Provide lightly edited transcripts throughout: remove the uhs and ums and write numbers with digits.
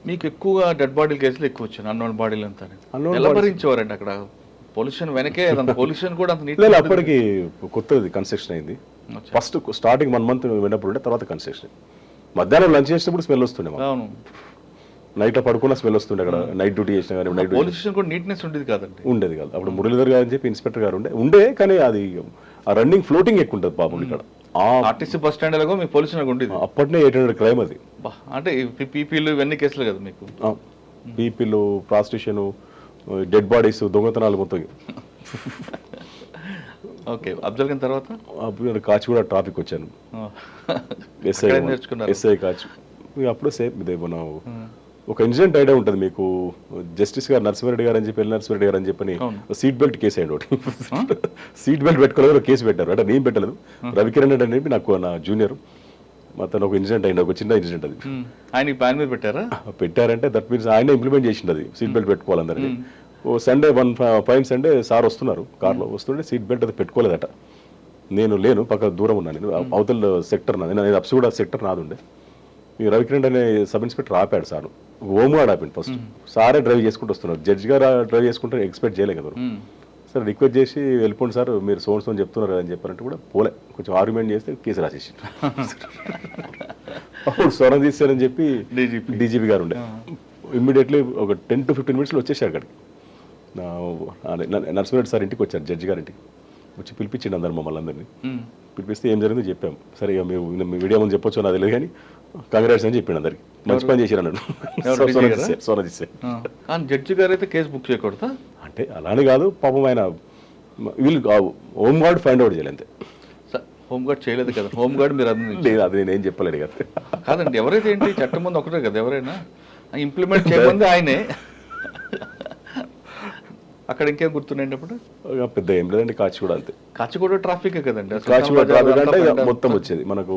మీకు ఎక్కువగా డెడ్ బాడీల కేసులు ఎక్కువ వచ్చాయి, అన్నోన్ బాడీలు అంతా. ఎలా భరించేవారండి అక్కడ? పొల్యూషన్ వెనకే పొల్యూషన్ కూడా అంత నీట్. అప్పటికి కొత్తది కన్స్ట్రక్షన్ అయింది. ఫస్ట్ స్టార్టింగ్ 1 month విన్నప్పుడు ఉండే, తర్వాత కన్స్ట్రక్షన్. మధ్యాహ్నం లంచ్ చేసినప్పుడు స్మెల్ వస్తుండే, అవును. నైట్ లో పడుకున్న స్మెల్ వస్తుండే అక్కడ. నైట్ డ్యూటీ చేసినా కానీ నైట్ పొల్యూషన్ కూడా నీట్నెస్ ఉండేది కాదండి. ఉండేది కాదు. అప్పుడు మురళీధర్ గారు అని చెప్పి ఇన్స్పెక్టర్ గారు ఉండే కానీ అది ఆ రన్నింగ్ ఫ్లోటింగ్ ఎక్కువ ఉంటుంది పాపం ఇక్కడ. ఆర్టీసీ బస్ స్టాండ్ లో మీ పొల్యూషన్ ఉండేది. అప్పటినే 800 క్రైమ్ అది. అంటే పీపీలు ఇవన్నీ కేసులు కదా మీకు? పీపీలు, ప్రాస్టిట్యూషన్, డెడ్ బాడీస్, దొంగతనాలు మొత్తం. ఓకే. అబ్జర్వ్ అయిన తర్వాత కాచిగూడ ట్రాఫిక్ వచ్చాను, ఎస్ఐ కాచి. అప్పుడు సేమ్ ఇదే మనం ఒక ఇన్సిడెంట్ ఐడియా ఉంటుంది మీకు. జస్టిస్ గారు నరసింహారెడ్డి గారు అని చెప్పి, నరసింహారెడ్డి గారు అని చెప్పని సీట్ బెల్ట్ కేసు అయ్యండి ఒకటి. సీట్ బెల్ట్ పెట్టుకోలేదు, కేసు పెట్టారు. అంటే నేను పెట్టలేదు, రవికిరణ్ రెడ్డి అని చెప్పి నాకు నా జూనియర్, అతను ఒక ఇన్సిడెంట్ అయింది, ఒక చిన్న ఇన్సిడెంట్ అది. ఆయన ప్లాన్ మీద పెట్టారా? పెట్టారంటే దట్ మీన్స్ ఆయన ఇంప్లిమెంట్ చేసింది అది, సీట్ బెల్ట్ పెట్టుకోవాలందరినీ. ఓ సండే ఫైన్ సండే సార్ వస్తున్నారు కార్లో, వస్తుంటే సీట్ బెల్ట్ అది పెట్టుకోలేదట. నేను లేను, పక్క దూరం ఉన్నాను, నేను అవతల సెక్టర్ నాది, నేను అప్సిగూడ సెక్టర్ నాది ఉండే. ఈ రవికిరణ్ అనే సబ్ ఇన్స్పెక్టర్ ఆపాడు సార్, హోంగార్డ్ ఆపిండు ఫస్ట్. సారే డ్రైవ్ చేసుకుంటూ వస్తున్నారు, జడ్జి గారు డ్రైవ్ చేసుకుంటే ఎక్స్పెక్ట్ చేయలేదు కదా. సార్ రిక్వెస్ట్ చేసి వెళ్ళిపోండి సార్, మీరు సోన్స్ అని చెప్తున్నారు అని చెప్పారంటే కూడా పోలే, కొంచెం ఆర్గ్యుమెంట్ చేస్తే కేసు రాసేసి అప్పుడు స్వరం తీశారని చెప్పి డీజీపీ గారు ఉండే. ఇమ్మీడియట్లీ ఒక 10 to 15 minutes వచ్చేసారు అక్కడికి. నరసింహారెడ్డి సార్ ఇంటికి వచ్చారు, జడ్జి గారి ఇంటికి వచ్చి పిలిపించిండి అందరు మమ్మల్ని అందరినీ. పిలిపిస్తే ఏం జరిగిందో చెప్పాం. సరే ఇక మేము మీడియా ముందు చెప్పొచ్చు నాకు తెలియదు కానీ కంగ్రాట్స్ అని చెప్పిండు అందరికి, మంచి పని చేశారు అన్నాడు. జడ్జి గారు అయితే కేసు బుక్ చేయకూడదా? అంటే అలానే కాదు పాపం, ఆయన వీళ్ళు హోంగార్డ్ ఫైండ్ అవుట్ చేయలేదు అంతే. హోంగార్డ్ చేయలేదు కదా, హోంగార్డ్ మీరు లేదు, అది నేనేం చెప్పలేదు కదా. కాదండి, ఎవరైతే ఏంటి చట్టం ముందు ఒకటే కదా, ఎవరైనా ఇంప్లిమెంట్ చేయమంది ఆయనే. అక్కడ ఇంకేం గుర్తున్నాయండి అప్పుడు? పెద్ద ఏం లేదండి, కాచిగూడ అంతే. కాచిగూడ ట్రాఫిక్ కదండి, కాచిగూడ ట్రాఫిక్ అంటే మొత్తం వచ్చేది మనకు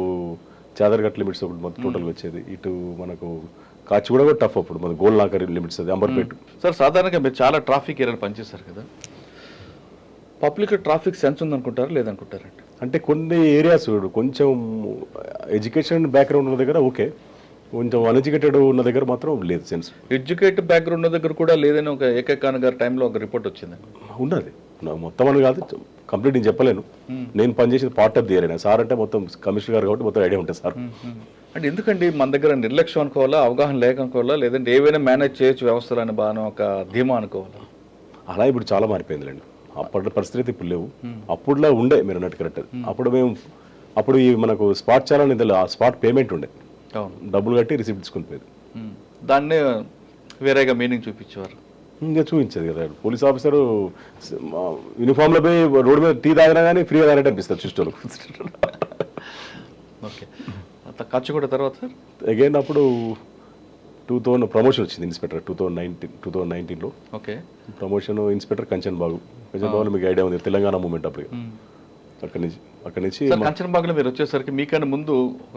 చాదర్ఘట్ లిమిట్స్ ఒకటి మొత్తం టోటల్ వచ్చేది. ఇటు మనకు కాచిగూడ కూడా టఫ్, అప్పుడు మన గోల్నాకర్ లిమిట్స్ అది, అంబర్పేట. సార్ సాధారణంగా మీరు చాలా ట్రాఫిక్ ఏరియాలు పనిచేస్తారు కదా, పబ్లిక్ ట్రాఫిక్ సెన్స్ ఉందనుకుంటారు లేదనుకుంటారండి? అంటే కొన్ని ఏరియాస్ కొంచెం ఎడ్యుకేషన్ బ్యాక్గ్రౌండ్ ఉన్న దగ్గర ఓకే, కొంచెం అన్ఎడ్యుకేటెడ్ ఉన్న దగ్గర మాత్రం లేదు సెన్స్. ఎడ్యుకేటెడ్ బ్యాక్గ్రౌండ్ ఉన్న దగ్గర కూడా లేదని ఒక ఏకకాన్ గారి టైంలో ఒక రిపోర్ట్ వచ్చింది. ఉన్నది మొత్తం అని కాదు, కంప్లీట్ నేను చెప్పలేను. నేను పనిచేసిన part of the area. Sir అంటే మొత్తం కమిషనర్ గారు కాబట్టి మొత్తం ఐడియా ఉంటుంది సార్. అంటే ఎందుకండి మన దగ్గర నిర్లక్ష్యం అనుకోవాలా, అవగాహన లేక అనుకోవాలా, లేదంటే ఏవైనా మేనేజ్ చేయొచ్చు వ్యవస్థలు అని బాగా ఒక ధీమా అనుకోవాలా? అలా ఇప్పుడు చాలా మారిపోయిందిలేండి, అప్పటి పరిస్థితి ఇప్పుడు లేవు. అప్పుడులా ఉండే మీరు అన్నట్టు కరెక్ట్. అప్పుడు ఈ మనకు స్పాట్ చాలా స్పాట్ పేమెంట్ ఉండే, డబ్బులు కట్టి రిసిప్ట్ తీసుకుని పోయేది. దాన్నే వేరేగా మీనింగ్ చూపించేవారు. ఇంకా చూపించేది కదా, పోలీస్ ఆఫీసర్ యూనిఫామ్లో పోయి రోడ్డు మీద టీ తాగినా కానీ ఫ్రీగా తాగినట్టు అనిపిస్తారు చూస్తారు. ఓకే. కాచిగూడ తర్వాత అగైన్ అప్పుడు 2000 ప్రమోషన్ వచ్చింది ఇన్స్పెక్టర్ 2019లో. ఓకే. ప్రమోషన్ ఇన్స్పెక్టర్ కంచన్ బాగు. మీకు ఐడియా ఉంది, తెలంగాణ మూమెంట్ అప్పుడు. అక్కడి నుంచి కంచన్ బాగులో మీరు వచ్చేసరికి మీకన్నా ముందు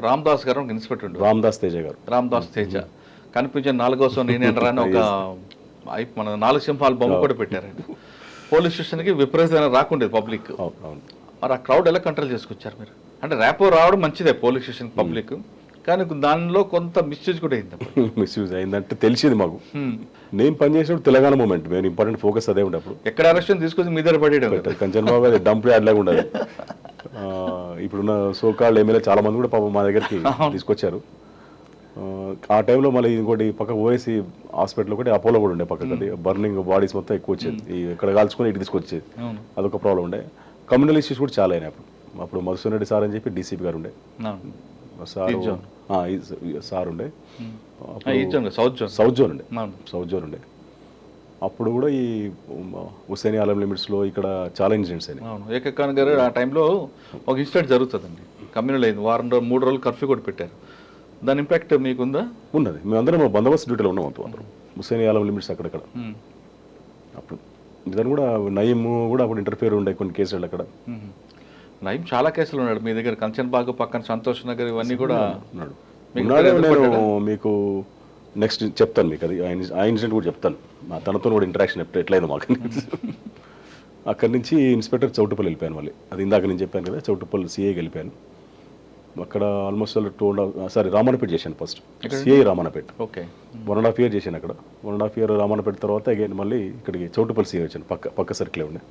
రామదాస్ గారు ఒక ఇన్స్పెక్టర్ ఉండే, రామదాస్ తేజ గారు. రామదాస్ తేజ కనిపించే 4వ నేనేంటరా అని ఒక మన 4 సింహాలు బొమ్మ కూడా పెట్టారండి. పోలీస్ స్టేషన్కి విపరీతమైన రాకుండేది పబ్లిక్. మరి ఆ క్రౌడ్ ఎలా కంట్రోల్ చేసుకొచ్చారు మీరు? అంటే ర్యాపో రావడం మంచిదే పోలీస్ స్టేషన్ పబ్లిక్, కానీ దానిలో కొంత మిస్యూజ్ కూడా అయింది. మిస్యూజ్ అయిందంటే తెలిసింది మాకు. నేను పనిచేసినప్పుడు తెలంగాణ మూమెంట్ మేము ఇంపార్టెంట్ ఫోకస్ అదే ఉండే. అప్పుడు ఎక్కడ అరెస్ట్ తీసుకొచ్చి మీ దగ్గర పడేయడం, కంచన్ బాబు అది డంప్ యార్డ్ లాగా ఉండదు. ఇప్పుడున్న సోకాల్డ్ ఎమ్మెల్యే చాలా మంది కూడా పాపం మా దగ్గరికి తీసుకొచ్చారు. ఆ టైంలో మళ్ళీ ఇంకోటి పక్క ఓఎస్సీ హాస్పిటల్ ఒకటి అపోలో కూడా ఉండే పక్కకి, బర్నింగ్ బాడీస్ మొత్తం ఎక్కువ వచ్చేది, ఇక్కడ కాల్చుకొని ఇటు తీసుకొచ్చేది, అదొక ప్రాబ్లం ఉండే. కమ్యూనల్ ఇష్యూస్ కూడా చాలా అయినాయి అప్పుడు మధుసూదన్ రెడ్డి సార్ అని చెప్పి డీసీపీ గారు ఉండే, సార్ ఉండే, సౌత్ జోన్ ఉండే. అప్పుడు కూడా ఈ హుస్సేన్ ఆలం లిమిట్స్లో ఇక్కడ చాలా ఇన్సిడెంట్స్ అయినాయి. ఏకకాన్ గారు ఆ టైంలో ఒక ఇన్సిడెంట్ జరుగుతుందండి, కమ్యూనల్ అయింది, 3 రోజులు కర్ఫ్యూ కూడా పెట్టారు. దాని ఇంపాక్ట్ మీకుందా? ఉన్నది. మేమందరం బందోబస్తు డ్యూటీలో ఉన్నాం అందరం, హుస్సేన్ ఆలం లిమిట్స్ అక్కడక్కడ. అప్పుడు దాన్ని కూడా నయీం కూడా అప్పుడు ఇంటర్ఫియర్ ఉండే కొన్ని కేసులు అక్కడ. నయీం చాలా కేసులు ఉన్నాడు మీ దగ్గర, కంచన్ బాగ్ పక్కన సంతోష్ నగర్ ఇవన్నీ కూడా ఉన్నాడు. నేను మీకు నెక్స్ట్ చెప్తాను, మీకు అది ఆ ఇన్సిడెంట్ కూడా చెప్తాను, తనతో కూడా ఇంటరాక్షన్ ఎట్లయిందో మాకు. అక్కడి నుంచి ఇన్స్పెక్టర్ చౌటుపల్లి వెళ్ళిపోయాను మళ్ళీ, అది ఇందాక నేను చెప్పాను కదా, చౌటుపల్లి సిఐకి వెళ్ళిపోయాను. అక్కడ ఆల్మోస్ట్ 2.5 రామన్నపేట చేశాను first, CI Ramannapet. Okay. 1.5 year చేశాను అక్కడ. 1.5 year రామన్నపేట తర్వాత అగైన్ మళ్ళీ ఇక్కడికి చౌటుప్పల్ సిఐ వచ్చాను, పక్క సర్కిలే ఉండే.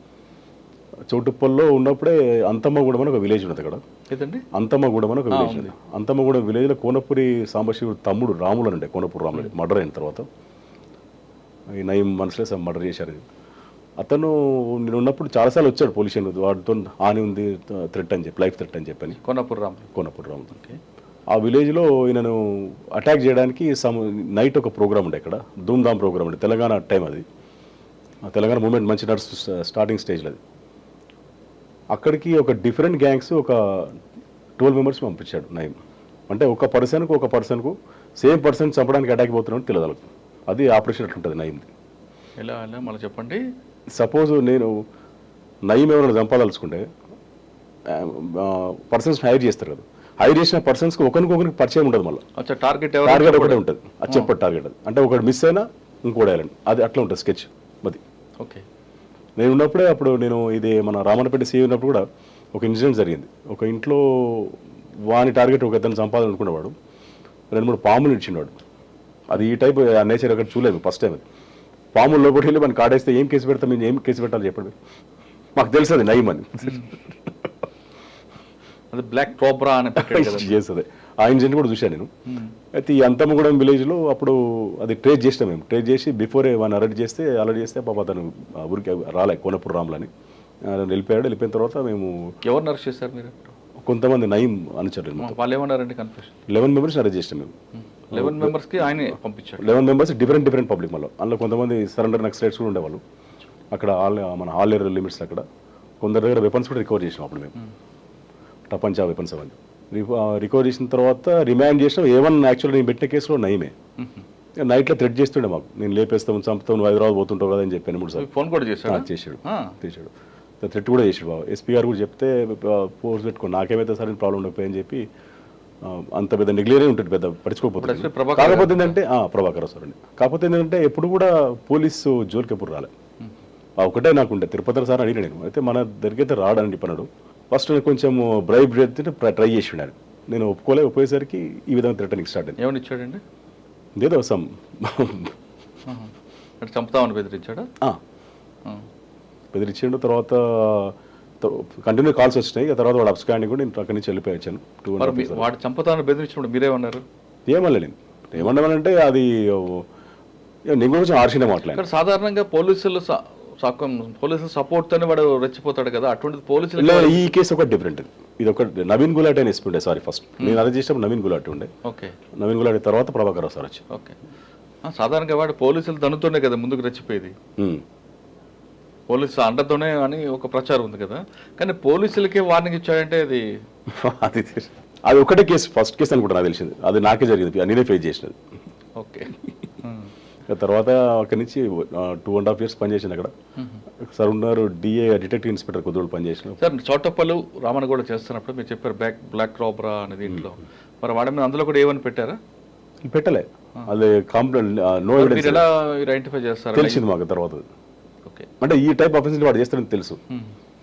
చౌటుప్పల్లో ఉన్నప్పుడే అంతమ్మగూడెం అని ఒక విలేజ్ ఉన్నది అక్కడ. ఏదండి? అంతమ్మగూడెం అని ఒక విలేజ్ ఉంది. అంతమ్మగూడెం విలేజ్లో కోనపురి సాంబశివుడు తమ్ముడు రాములు అని ఉండే, కోనపూరి రాములు మర్డర్ అయిన తర్వాత ఈ నయం మనసులో మర్డర్ చేశారు. అతను నేను ఉన్నప్పుడు చాలాసార్లు వచ్చాడు పోలీస్ స్టేషన్, వాటితో హాని ఉంది థ్రెట్ అని చెప్పి, లైఫ్ థ్రెట్ అని చెప్పని. కోనపూర్ రాములు. ఆ విలేజ్లో ఈయనను అటాక్ చేయడానికి నైట్ ఒక ప్రోగ్రామ్ ఉండే ఇక్కడ, ధూమ్ధామ్ ప్రోగ్రామ్ ఉండే, తెలంగాణ టైం అది. తెలంగాణ మూమెంట్ మంచి స్టార్టింగ్ స్టేజ్లో అది. అక్కడికి ఒక డిఫరెంట్ గ్యాంగ్స్ ఒక 12 members పంపించాడు నయం. అంటే ఒక పర్సన్కు సేమ్ పర్సన్ చంపడానికి అటాక్ పోతున్నాడు తెలియదు. అది ఆపరేషన్ అట్లుంటుంది నయంది. ఎలా మళ్ళీ చెప్పండి. సపోజ్ నేను నయం ఎవరైనా చంపాదలుచుకుంటే పర్సన్స్ హైర్ చేస్తారు కదా, హైర్ చేసిన పర్సన్స్కి ఒకరికి పరిచయం ఉండదు. మళ్ళీ టార్గెట్ ఒకటే ఉంటుంది, అది చెప్పడు టార్గెట్ అది. అంటే ఒకటి మిస్ అయినా ఇంకోటి వేయాలని, అది అట్లా ఉంటుంది స్కెచ్ అది. ఓకే. నేను ఉన్నప్పుడే అప్పుడు నేను ఇది మన రామన్నపేట సీఏ ఉన్నప్పుడు కూడా ఒక ఇన్సిడెంట్ జరిగింది. ఒక ఇంట్లో వాని టార్గెట్ ఒక ఇద్దరిని చంపాలనుకునేవాడు, 2-3 పాములు ఇచ్చిండు. అది ఈ టైప్ నేచర్ అక్కడ చూడలేదు ఫస్ట్ టైం. అది పాములు లోపలికి వెళ్ళి మనం కాడేస్తే ఏం కేసు పెడతాం, మేము ఏం కేసు పెట్టాలి చెప్పండి, మాకు తెలుసు అది నయం అని. అది బ్లాక్ కోబ్రా అని చేస్తుంది. ఆ ఇన్సిడెంట్ కూడా చూశాను నేను. అయితే ఈ అంతమ్మగూడెం విలేజ్లో అప్పుడు అది ట్రేస్ చేసినాం మేము. ట్రేస్ చేసి బిఫోరే వాడిని అరెస్ట్ చేస్తే పాప అతను ఊరికి రాలే, కోనపూర్ రాములని వెళ్ళిపోయాడు. వెళ్ళిపోయిన తర్వాత మేము ఎవరిని అరెస్ట్ చేశారు మీరు? కొంతమంది నయం అనుచరులు, వాళ్ళు ఏమన్నారండి? కన్ఫ్యూషన్. 11 members అరెస్ట్ చేసినాం మేము. 11 members ఆయనే పంపించాడు. 11 members డిఫరెంట్ పబ్లిక్. మళ్ళీ అందులో కొంతమంది సరెండర్ నక్సలైట్స్ కూడా ఉండేవాళ్ళు అక్కడ. మన ఆల్ లిమిట్స్ అక్కడ కొందరి దగ్గర వెపన్స్ కూడా రికవర్ చేసినాం అప్పుడు మేము, టపంచా వెపన్స్ అవన్నీ రికవర్ చేసిన తర్వాత రిమాండ్ చేసినాం. యాక్చువల్గా నేను పెట్టిన కేసులో నయమే. నైట్లో థ్రెట్ చేస్తుండే మాకు, నేను లేపేస్తాను, చంపుతావు, నువ్వు హైదరాబాద్ పోతుంటావు కదా అని చెప్పాను 3 సార్లు. ఫోన్ కూడా చేశాడు. థ్రెట్ కూడా చేసాడు బాబు. ఎస్పీ గారు కూడా చెప్తే ఫోర్స్ పెట్టుకో, నాకేమైతే సరే ప్రాబ్లం ఉండకపోయి చెప్పి, అంత పెద్ద నెగ్లియరే ఉంటుంది, పెద్ద పడుచుకోకపోతుంది. కాకపోతే ఏంటంటే ప్రభాకర్ సార్ అండి. కాకపోతే ఏంటంటే ఎప్పుడు కూడా పోలీసు జోలికి ఎప్పుడు రాలే. ఒకటే నాకుండే తిరుపతి సార్ అడిగిన నేను, అయితే మన దగ్గరైతే రాడని చెప్పన్నాడు. ఫస్ట్ కొంచెం బ్రైబ్ ట్రై చేసి ఉన్నాడు, నేను ఒప్పుకోలేసరికి ఈ విధంగా థ్రెటనింగ్ స్టార్ట్ అయింది. ఏమని ఇచ్చాడండి? ఏదో సమ్ చంపుతామని బెదిరించాడా? బెదిరించాడు. తర్వాత కంటిన్యూ కాల్స్ వచ్చినాయి. తర్వాత వాడు అప్స్కాండింగ్ కూడా నేను అక్కడి నుంచి వెళ్ళిపోయి వచ్చాను. వాడు చంపుతామని బెదిరించినప్పుడు మీరేమన్నారు? ఏమన్నా నేను ఏమన్నానంటే అది నేను కొంచెం ఆర్షినే మాట్లాడాను. సాధారణంగా పోలీసులు సపోర్ట్ తోనే వాడు రెచ్చిపోతాడు కదా, అటువంటి పోలీసులు. ఈ కేసు ఒక డిఫరెంట్. ఇది ఒక నవీన్ గులాటి అని ఎస్పీ ఉండే. సారీ, ఫస్ట్ నేను అరెస్ట్ చేసినప్పుడు నవీన్ గులాటి ఉండే. ఓకే. నవీన్ గులాటి తర్వాత ప్రభాకర్ సార్ వచ్చి. ఓకే. సాధారణంగా వాడు పోలీసులు దనుతోనే కదా ముందుకు రెచ్చిపోయేది, పోలీసులు అండతోనే అని ఒక ప్రచారం ఉంది కదా. కానీ పోలీసులకే వార్నింగ్ ఇచ్చాడంటే అది ఒకటే కేసు, ఫస్ట్ కేసు అనుకుంటా నాకు తెలిసింది. అది నాకే జరిగింది, నేనే ఫేస్ చేసినది. ఓకే. తర్వాత అక్కడి నుంచి 2.5 years పనిచేసాను అక్కడ. సార్ ఉన్నారు డిఏ డిటెక్టివ్ ఇన్స్పెక్టర్ కొద్దిరోజు పనిచేసిన. సార్ చౌటప్పలు రామన్ కూడా చేస్తున్నప్పుడు మీరు చెప్పారు బ్లాక్ రాబ్రా అనేది ఇంట్లో, మరి వాడి మీద అందులో కూడా ఏమని పెట్టారా? పెట్టలే, అది కంప్లైంట్ నో ఎవిడెన్స్. ఎలా ఐడెంటిఫై చేస్తారు? తెలిసింది మాకు తర్వాత. అంటే ఈ టైప్ ఆఫెన్స్ వాడు చేస్తాడని తెలుసు,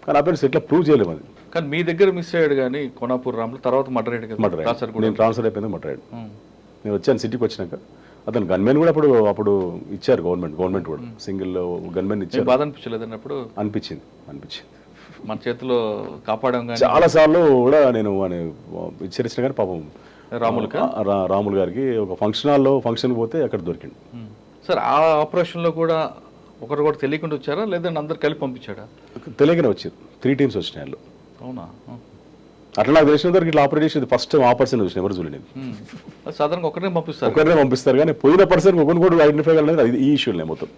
కానీ అఫెన్స్ ఎట్లా ప్రూవ్ చేయలేము. అది కానీ మీ దగ్గర మిస్ అయ్యాడు, కానీ కోనాపూర్ రాములు తర్వాత మర్డర్ అయ్యాడు కదా. నేను ట్రాన్స్ఫర్ అయిపోయింది, మర్డర్ అయ్యాడు. నేను వచ్చాను సిటీకి వచ్చినాక. అతను గన్మెన్ కూడా అప్పుడు ఇచ్చారు గవర్నమెంట్ కూడా సింగిల్ గన్మెన్ ఇచ్చారు. బాధ అనిపించలేదు అప్పుడు? అనిపించింది. మన చేతిలో కాపాడాం. చాలా సార్లు కూడా నేను హెచ్చరించిన కానీ పాపం రాములు గారికి ఒక ఫంక్షన్ పోతే అక్కడ దొరికింది. సార్ ఆ ఆపరేషన్లో కూడా ఒకరు కూడా తెలియకుండా వచ్చారా, లేదంటే అందరు కలిపి పంపించాడా? తెలియకనే వచ్చారు. 3 teams వచ్చినాయి వాళ్ళు. అవునా? అట్లా నాకు తెలిసిన వరకు ఇట్లా ఆపరేట్ చేసేది ఫస్ట్ ఆ పర్సన్ వచ్చిన ఎవరు చూడలేదు. సాధారణంగా ఒకరినే పంపిస్తారు కానీ పోయిన పర్సన్ ఒకరిని కూడా ఐడెంటిఫై కాలేదు. ఈ ఇష్యూలే మొత్తం.